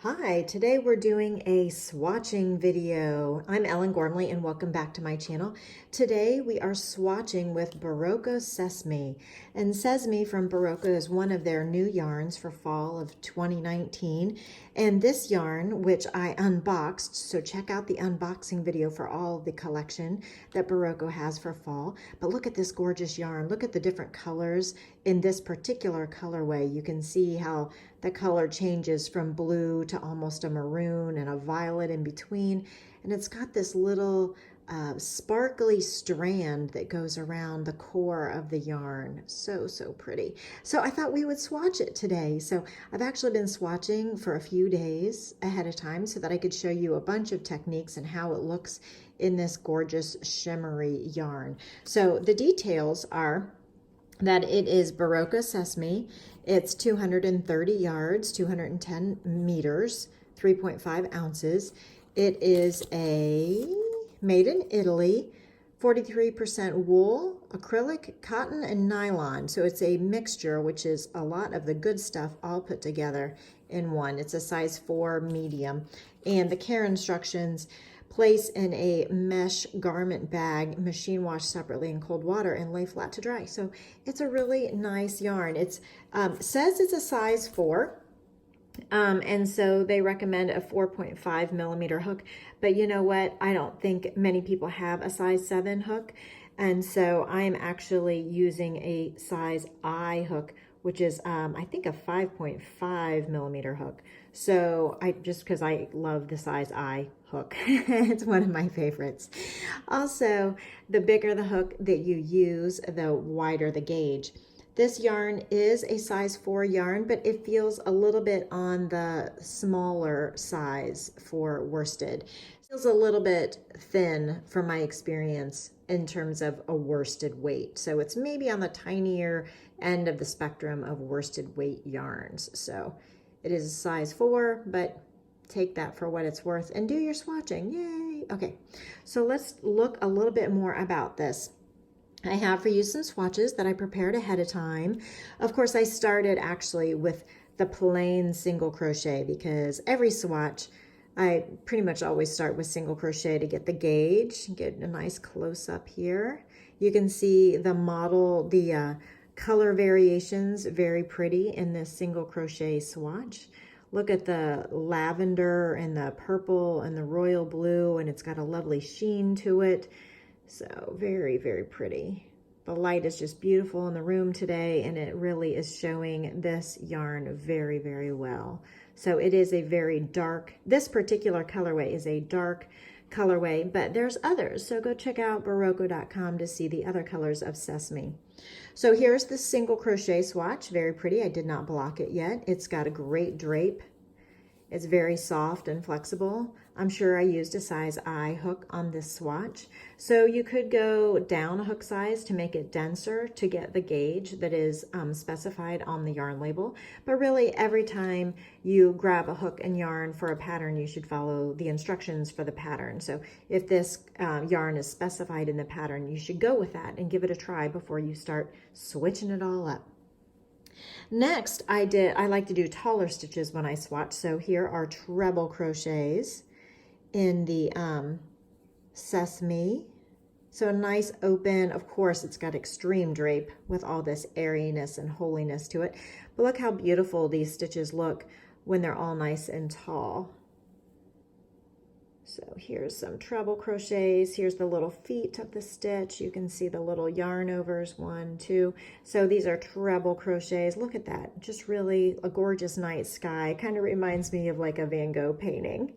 Hi, today we're doing a swatching video. I'm Ellen Gormley and welcome back to my channel. Today we are swatching with Berroco Sesame. And Sesame from Berroco is one of their new yarns for fall of 2019. And this yarn, which I unboxed, so check out the unboxing video for all of the collection that Berroco has for fall. But look at this gorgeous yarn. Look at the different colors in this particular colorway. You can see how the color changes from blue to almost a maroon and a violet in between. And it's got this little sparkly strand that goes around the core of the yarn. So pretty. So I thought we would swatch it today. So I've actually been swatching for a few days ahead of time so that I could show you a bunch of techniques and how it looks in this gorgeous shimmery yarn. So the details are that it is Berroco Sesame. It's 230 yards, 210 meters, 3.5 ounces. It is made in Italy, 43% wool, acrylic, cotton, and nylon. So it's a mixture, which is a lot of the good stuff all put together in one. It's a size 4 medium. And the care instructions: place in a mesh garment bag, machine wash separately in cold water, and lay flat to dry. So it's a really nice yarn. It says it's a size 4. And so they recommend a 4.5 millimeter hook, but you know what? I don't think many people have a size 7 hook. And so I'm actually using a size I hook, which is, I think, a 5.5 millimeter hook. So because I love the size I hook. It's one of my favorites. Also, the bigger the hook that you use, the wider the gauge. This yarn is a size 4 yarn, but it feels a little bit on the smaller size for worsted. It feels a little bit thin from my experience in terms of a worsted weight. So it's maybe on the tinier end of the spectrum of worsted weight yarns. So it is a size 4, but take that for what it's worth and do your swatching. Yay! Okay, so let's look a little bit more about this. I have for you some swatches that I prepared ahead of time. Of course, I started actually with the plain single crochet because every swatch, I pretty much always start with single crochet to get the gauge, get a nice close up here. You can see the model, the color variations, very pretty in this single crochet swatch. Look at the lavender and the purple and the royal blue, and it's got a lovely sheen to it. So very pretty. The light is just beautiful in the room today, and it really is showing this yarn very well. So it is a very dark, this particular colorway is a dark colorway, but there's others. So go check out Berroco.com to see the other colors of Sesame. So here's the single crochet swatch, very pretty. I did not block it yet. It's got a great drape. It's very soft and flexible. I'm sure I used a size I hook on this swatch. So you could go down a hook size to make it denser to get the gauge that is specified on the yarn label. But really, every time you grab a hook and yarn for a pattern, you should follow the instructions for the pattern. So if this yarn is specified in the pattern, you should go with that and give it a try before you start switching it all up. Next, I like to do taller stitches when I swatch. So here are treble crochets in the Sesame. So a nice open, of course, it's got extreme drape with all this airiness and holiness to it. But look how beautiful these stitches look when they're all nice and tall. So here's some treble crochets. Here's the little feet of the stitch. You can see the little yarn overs, 1, 2. So these are treble crochets. Look at that. Just really a gorgeous night sky. Kind of reminds me of like a Van Gogh painting.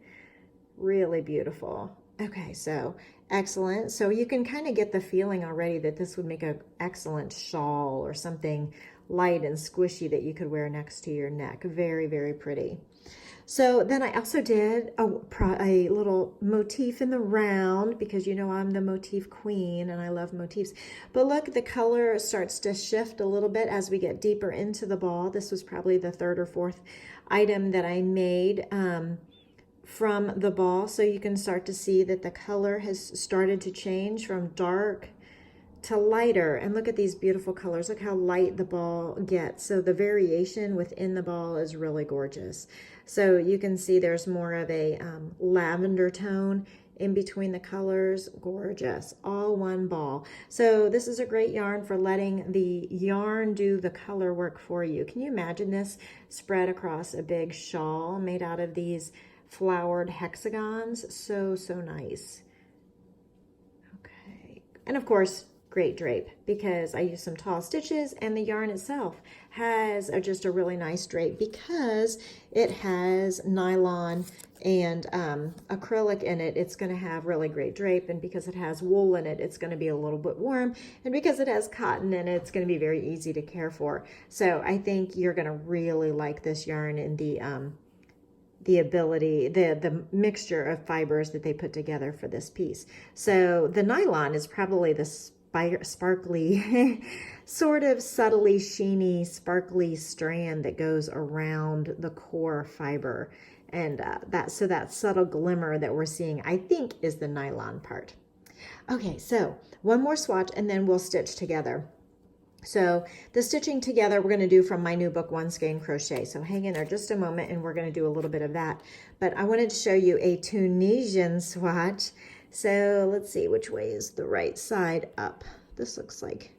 Really beautiful. Okay, so excellent. So you can kind of get the feeling already that this would make an excellent shawl or something light and squishy that you could wear next to your neck. Very pretty. So then I also did a little motif in the round because you know I'm the motif queen and I love motifs. But look, the color starts to shift a little bit as we get deeper into the ball. This was probably the 3rd or 4th item that I made from the ball. So you can start to see that the color has started to change from dark to lighter, and look at these beautiful colors. Look how light the ball gets. So the variation within the ball is really gorgeous. So you can see there's more of a lavender tone in between the colors. Gorgeous, all one ball. So this is a great yarn for letting the yarn do the color work for you. Can you imagine this spread across a big shawl made out of these flowered hexagons? So, so nice. Okay, and of course, great drape because I use some tall stitches, and the yarn itself has just a really nice drape because it has nylon and acrylic in it. It's going to have really great drape, and because it has wool in it, it's going to be a little bit warm, and because it has cotton in it, it's going to be very easy to care for. So I think you're going to really like this yarn and the ability, the mixture of fibers that they put together for this piece. So the nylon is probably the sparkly, sort of subtly sheeny, sparkly strand that goes around the core fiber. And that subtle glimmer that we're seeing, I think, is the nylon part. Okay, so one more swatch and then we'll stitch together. So the stitching together we're going to do from my new book, One Skein Crochet. So hang in there just a moment and we're going to do a little bit of that. But I wanted to show you a Tunisian swatch. So let's see, which way is the right side up? This looks like,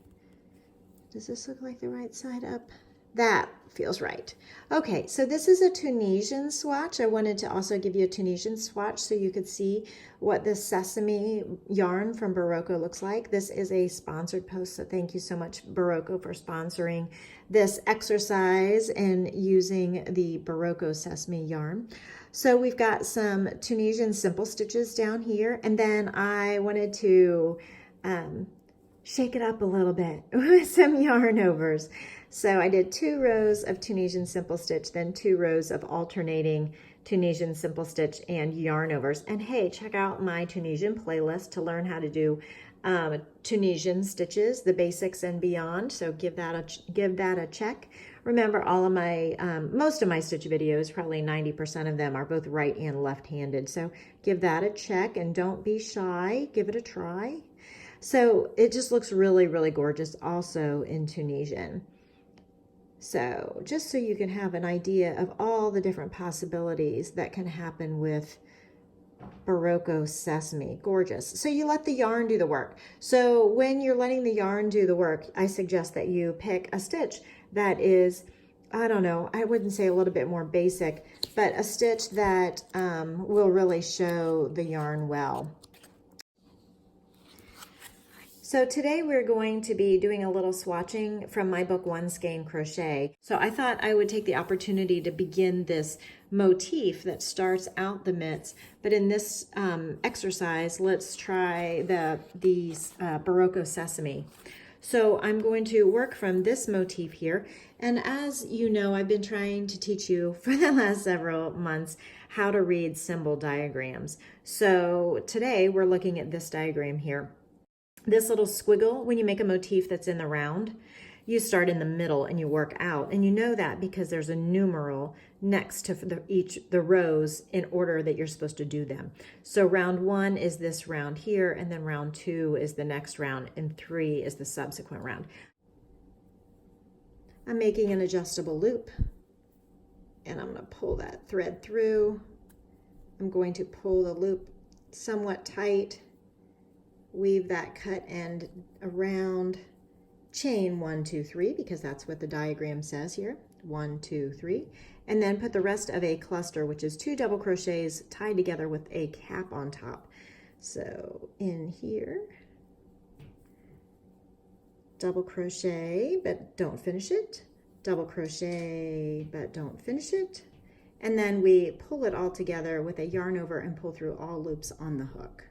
does this look like the right side up? That feels right. Okay, so this is a Tunisian swatch. I wanted to also give you a Tunisian swatch so you could see what the Sesame yarn from Berroco looks like. This is a sponsored post, so thank you so much, Berroco, for sponsoring this exercise and using the Berroco Sesame yarn. So we've got some Tunisian simple stitches down here, and then I wanted to shake it up a little bit with some yarn overs. So I did 2 rows of Tunisian simple stitch, then 2 rows of alternating Tunisian simple stitch and yarn overs. And hey, check out my Tunisian playlist to learn how to do Tunisian stitches, the basics and beyond. So give that a check. Remember, all of my most of my stitch videos, probably 90% of them, are both right and left-handed. So give that a check and don't be shy. Give it a try. So it just looks really, really gorgeous also in Tunisian. So just so you can have an idea of all the different possibilities that can happen with Berroco Sesame. Gorgeous. So you let the yarn do the work. So when you're letting the yarn do the work, I suggest that you pick a stitch that is, I don't know, I wouldn't say a little bit more basic, but a stitch that will really show the yarn well. So today we're going to be doing a little swatching from my book, One Skein Crochet. So I thought I would take the opportunity to begin this motif that starts out the mitts, but in this exercise, let's try these Berroco Sesame. So I'm going to work from this motif here, and as you know, I've been trying to teach you for the last several months how to read symbol diagrams. So today we're looking at this diagram here. This little squiggle, when you make a motif that's in the round, you start in the middle and you work out. And you know that because there's a numeral next to the rows in order that you're supposed to do them. So round 1 is this round here, and then round 2 is the next round, and 3 is the subsequent round. I'm making an adjustable loop, and I'm going to pull that thread through. I'm going to pull the loop somewhat tight, weave that cut end around, chain 1, 2, 3, because that's what the diagram says here, 1, 2, 3, and then put the rest of a cluster, which is 2 double crochets tied together with a cap on top. So in here, double crochet, but don't finish it, double crochet, but don't finish it, and then we pull it all together with a yarn over and pull through all loops on the hook.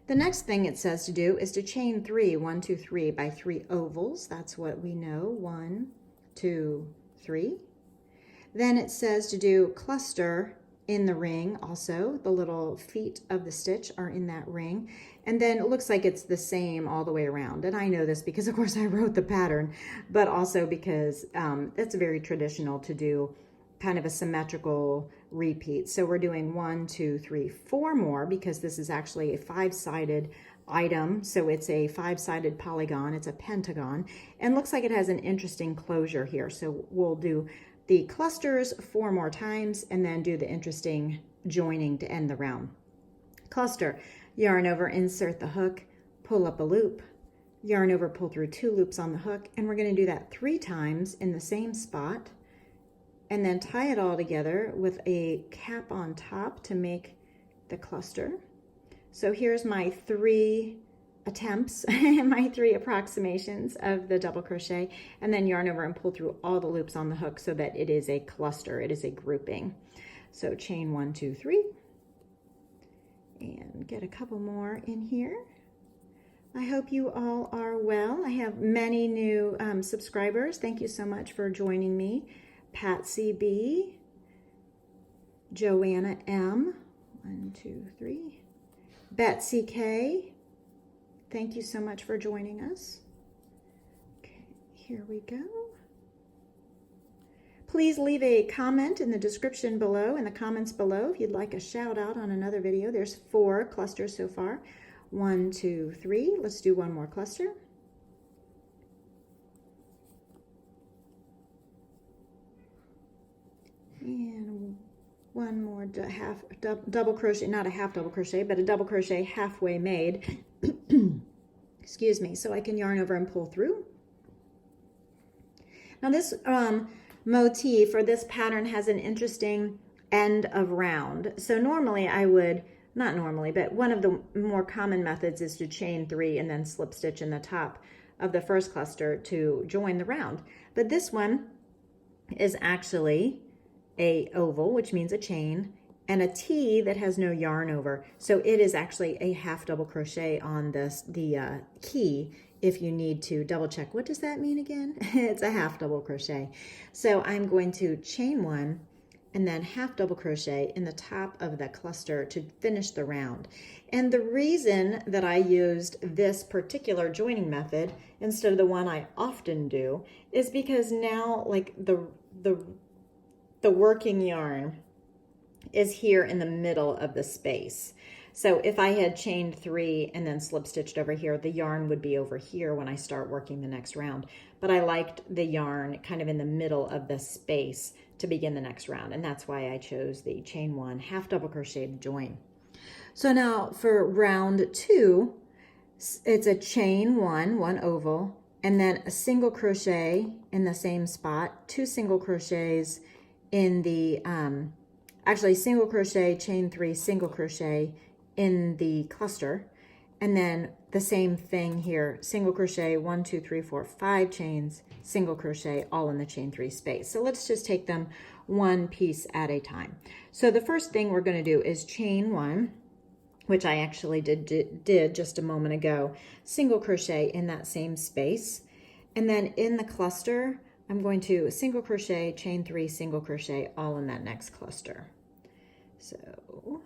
The next thing it says to do is to chain 3, 1, 2, 3 by 3 ovals. That's what we know, 1, 2, 3. Then it says to do cluster in the ring also. The little feet of the stitch are in that ring. And then it looks like it's the same all the way around. And I know this because, of course, I wrote the pattern, but also because it's very traditional to do kind of a symmetrical repeat. So we're doing 1, 2, 3, 4 more because this is actually a 5-sided item. So it's a 5-sided polygon. It's a pentagon and looks like it has an interesting closure here. So we'll do the clusters 4 more times and then do the interesting joining to end the round. Cluster, yarn over, insert the hook, pull up a loop, yarn over, pull through 2 loops on the hook, and we're going to do that 3 times in the same spot, and then tie it all together with a cap on top to make the cluster. So here's my 3 attempts, my 3 approximations of the double crochet, and then yarn over and pull through all the loops on the hook so that it is a cluster, it is a grouping. So chain 1, 2, 3, and get a couple more in here. I hope you all are well. I have many new subscribers. Thank you so much for joining me. Patsy B, Joanna M, 1, 2, 3, Betsy K, thank you so much for joining us. Okay, here we go. Please leave a comment in the description below, in the comments below, if you'd like a shout out on another video. There's 4 clusters so far. 1, 2, 3. Let's do 1 more cluster. And 1 more double crochet, not a half double crochet, but a double crochet halfway made. Excuse me, so I can yarn over and pull through. Now this motif or this pattern has an interesting end of round. So normally I would, not normally, but one of the more common methods is to chain 3 and then slip stitch in the top of the first cluster to join the round. But this one is actually a oval, which means a chain, and a T that has no yarn over. So it is actually a half double crochet on this, the key. If you need to double check, what does that mean again? It's a half double crochet. So I'm going to chain 1 and then half double crochet in the top of the cluster to finish the round. And the reason that I used this particular joining method instead of the one I often do is because now like the working yarn is here in the middle of the space. So if I had chained 3 and then slip stitched over here, the yarn would be over here when I start working the next round. But I liked the yarn kind of in the middle of the space to begin the next round. And that's why I chose the chain 1 half double crochet to join. So now for round 2, it's a chain 1 oval, and then a single crochet in the same spot, 2 single crochets in the, actually single crochet, chain 3, single crochet in the cluster, and then the same thing here, single crochet, 1, 2, 3, 4, 5 chains, single crochet, all in the chain 3 space. So let's just take them one piece at a time. So the first thing we're going to do is chain 1, which I actually did just a moment ago, single crochet in that same space, and then in the cluster I'm going to single crochet, chain 3, single crochet, all in that next cluster. So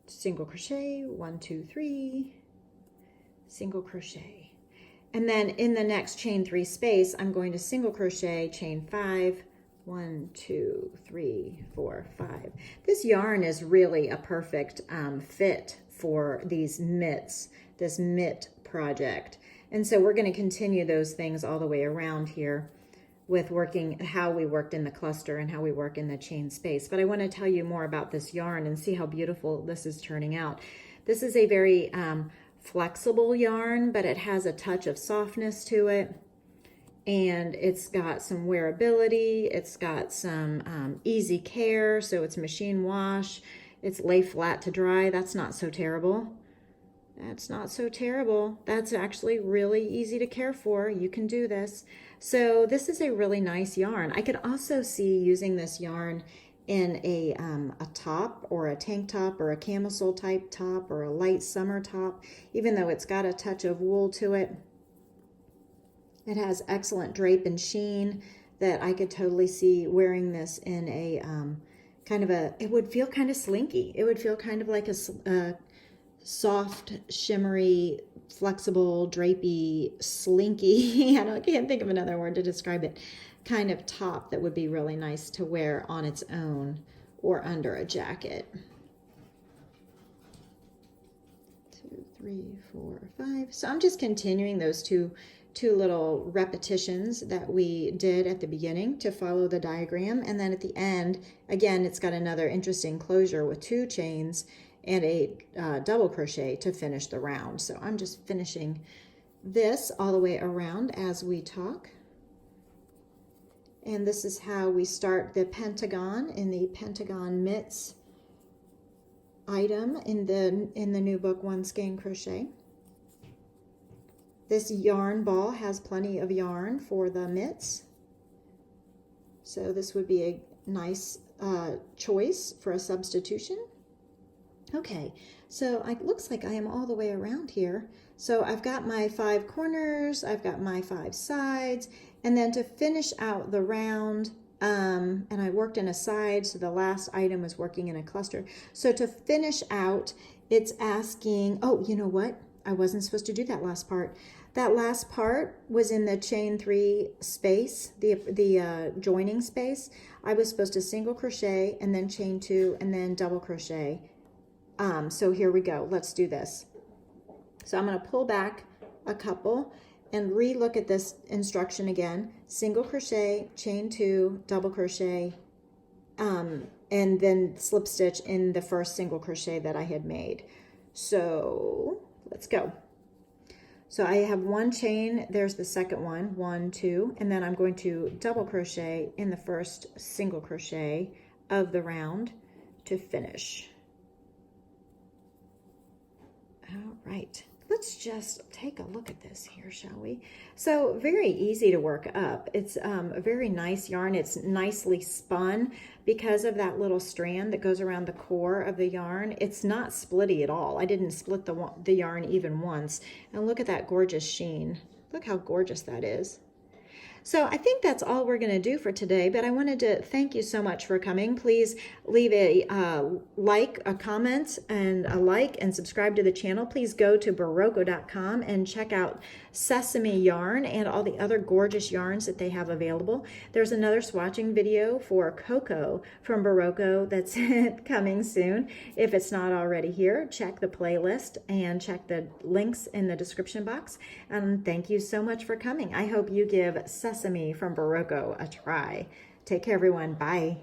single crochet, 1, 2, 3, single crochet. And then in the next chain 3 space, I'm going to single crochet, chain 5, 1, 2, 3, 4, 5. This yarn is really a perfect fit for these mitts, this mitt project. And so we're going to continue those things all the way around here with working how we worked in the cluster and how we work in the chain space. But I want to tell you more about this yarn and see how beautiful this is turning out. This is a very flexible yarn, but it has a touch of softness to it. And it's got some wearability. It's got some easy care. So it's machine wash. It's lay flat to dry. That's not so terrible. That's not so terrible. That's actually really easy to care for. You can do this. So this is a really nice yarn. I could also see using this yarn in a top or a tank top or a camisole type top or a light summer top, even though it's got a touch of wool to it. It has excellent drape and sheen that I could totally see wearing this in a kind of a, it would feel kind of slinky. It would feel kind of like a soft, shimmery, flexible, drapey, slinky, I can't think of another word to describe it, kind of top that would be really nice to wear on its own or under a jacket. 3, 4, 5. So I'm just continuing those two little repetitions that we did at the beginning to follow the diagram. And then at the end, again, it's got another interesting closure with 2 chains and a double crochet to finish the round. So I'm just finishing this all the way around as we talk. And this is how we start the pentagon in the Pentagon Mitts item in the new book, One Skein Crochet. This yarn ball has plenty of yarn for the mitts, so this would be a nice choice for a substitution. Okay, so it looks like I am all the way around here. So I've got my 5 corners, I've got my 5 sides, and then to finish out the round, and I worked in a side, so the last item was working in a cluster. So to finish out, it's asking, oh, you know what? I wasn't supposed to do that last part. That last part was in the chain 3 space, the joining space. I was supposed to single crochet and then chain 2 and then double crochet. So here we go. Let's do this. So I'm going to pull back a couple and re-look at this instruction again. Single crochet, chain 2, double crochet, and then slip stitch in the first single crochet that I had made. So let's go. So I have 1 chain, there's the second one, 1, 2, and then I'm going to double crochet in the first single crochet of the round to finish. All right, let's just take a look at this here, shall we? So very easy to work up. It's a very nice yarn. It's nicely spun because of that little strand that goes around the core of the yarn. It's not splitty at all. I didn't split the yarn even once. And look at that gorgeous sheen. Look how gorgeous that is. So I think that's all we're going to do for today, but I wanted to thank you so much for coming. Please leave a like, a comment, and a like, and subscribe to the channel. Please go to Berroco.com and check out Sesame yarn and all the other gorgeous yarns that they have available. There's another swatching video for Cocoa from Berroco that's coming soon. If it's not already here, check the playlist and check the links in the description box. And thank you so much for coming. I hope you give Sesame from Berroco a try. Take care, everyone. Bye.